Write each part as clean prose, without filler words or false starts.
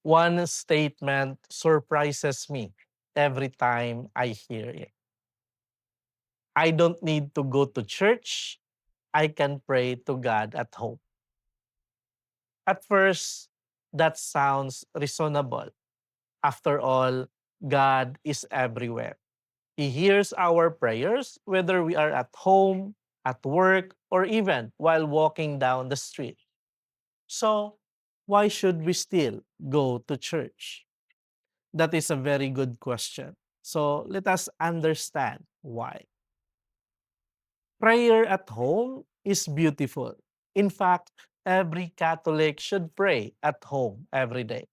One statement surprises me every time I hear it. I don't need to go to church. I can pray to God at home. At first, that sounds reasonable. After all, God is everywhere. He hears our prayers whether we are at home, at work, or even while walking down the street. So, why should we still go to church? That is a very good question. So, let us understand why. Prayer at home is beautiful. In fact, every Catholic should pray at home every day.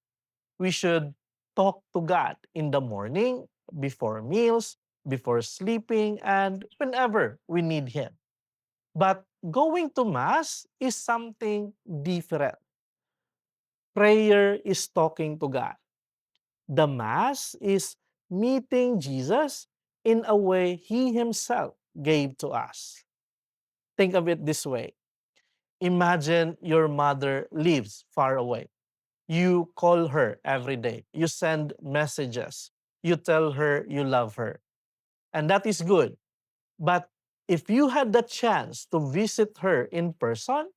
We should talk to God in the morning, before meals, before sleeping, and whenever we need Him. But going to Mass is something different. Prayer is talking to God. The Mass is meeting Jesus in a way He Himself gave to us. Think of it this way. Imagine your mother lives far away. You call her every day. You send messages. You tell her you love her. And that is good. But if you had the chance to visit her in person,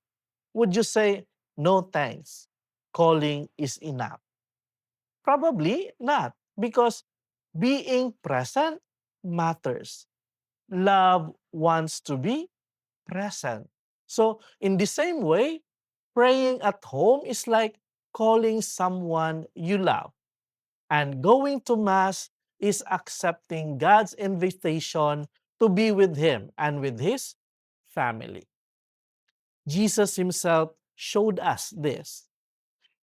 would you say, no thanks, calling is enough? Probably not, because being present matters. Love wants to be present. So, in the same way, praying at home is like calling someone you love. And going to Mass is accepting God's invitation to be with Him and with His family. Jesus Himself showed us this.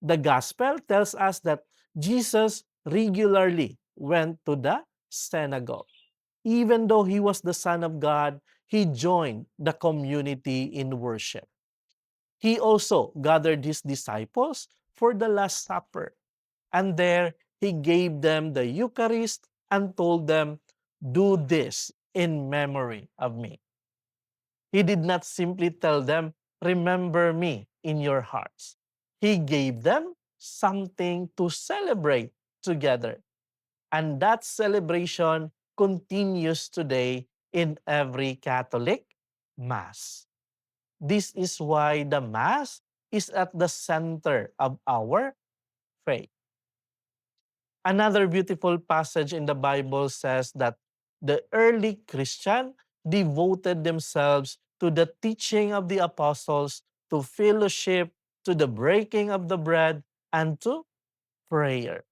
The Gospel tells us that Jesus regularly went to the synagogue. Even though He was the Son of God, He joined the community in worship. He also gathered His disciples for the Last Supper. And there He gave them the Eucharist and told them, do this in memory of me. He did not simply tell them, remember me in your hearts. He gave them something to celebrate together. And that celebration continues today in every Catholic Mass. This is why the Mass is at the center of our faith. Another beautiful passage in the Bible says that the early Christian devoted themselves to the teaching of the apostles, to fellowship, to the breaking of the bread, and to prayer.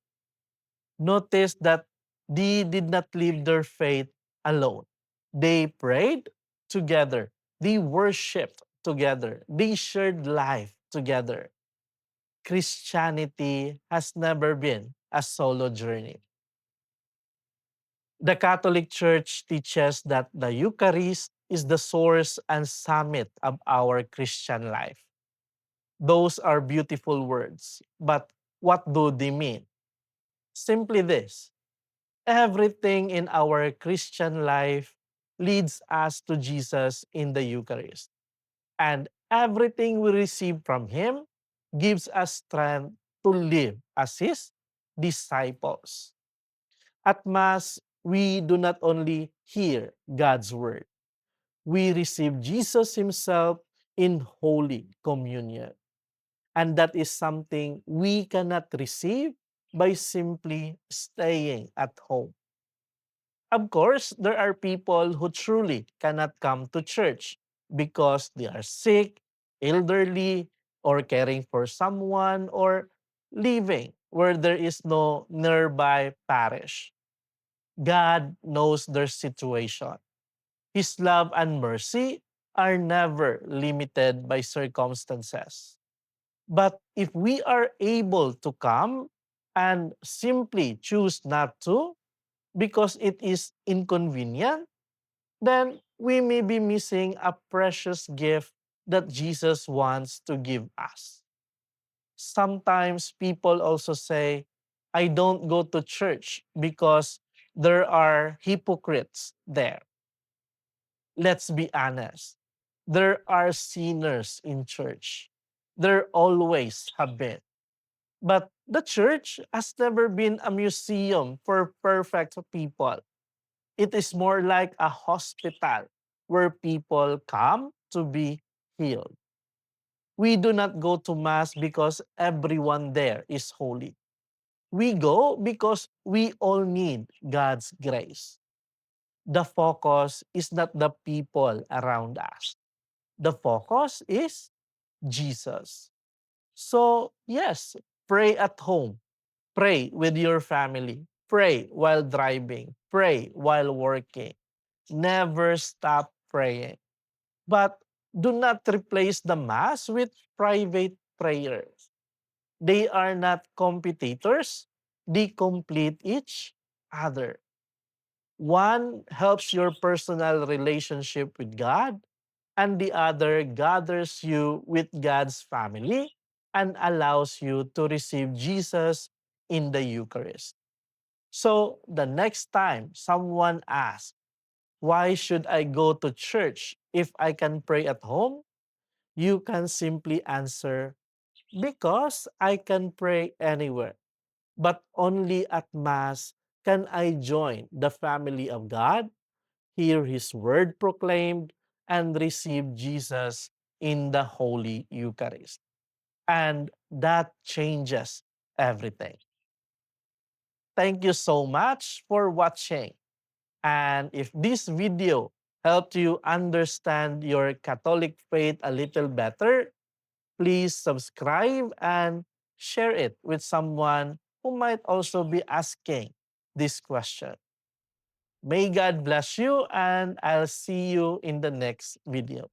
Notice that they did not leave their faith alone. They prayed together, they worshiped together, they shared life together. Christianity has never been a solo journey. The Catholic Church teaches that the Eucharist is the source and summit of our Christian life. Those are beautiful words, but what do they mean? Simply this: everything in our Christian life leads us to Jesus in the Eucharist, and everything we receive from Him gives us strength to live as His disciples. At Mass, we do not only hear God's Word, we receive Jesus Himself in Holy Communion. And that is something we cannot receive by simply staying at home. Of course, there are people who truly cannot come to church because they are sick, elderly, or caring for someone, or living where there is no nearby parish. God knows their situation. His love and mercy are never limited by circumstances. But if we are able to come and simply choose not to because it is inconvenient, then we may be missing a precious gift that Jesus wants to give us. Sometimes people also say, I don't go to church because there are hypocrites there. Let's be honest. There are sinners in church. There always have been. But The church has never been a museum for perfect people. It is more like a hospital where people come to be healed. We do not go to Mass because everyone there is holy. We go because we all need God's grace. The focus is not the people around us. The focus is Jesus. So, yes, pray at home, pray with your family, pray while driving, pray while working. Never stop praying. But do not replace the Mass with private prayers. They are not competitors, they complete each other. One helps your personal relationship with God, and the other gathers you with God's family and allows you to receive Jesus in the Eucharist. So the next time someone asks, why should I go to church if I can pray at home? You can simply answer, because I can pray anywhere, but only at Mass can I join the family of God, hear His word proclaimed, and receive Jesus in the Holy Eucharist. And that changes everything. Thank you so much for watching. And if this video helped you understand your Catholic faith a little better, please subscribe and share it with someone who might also be asking this question. May God bless you, and I'll see you in the next video.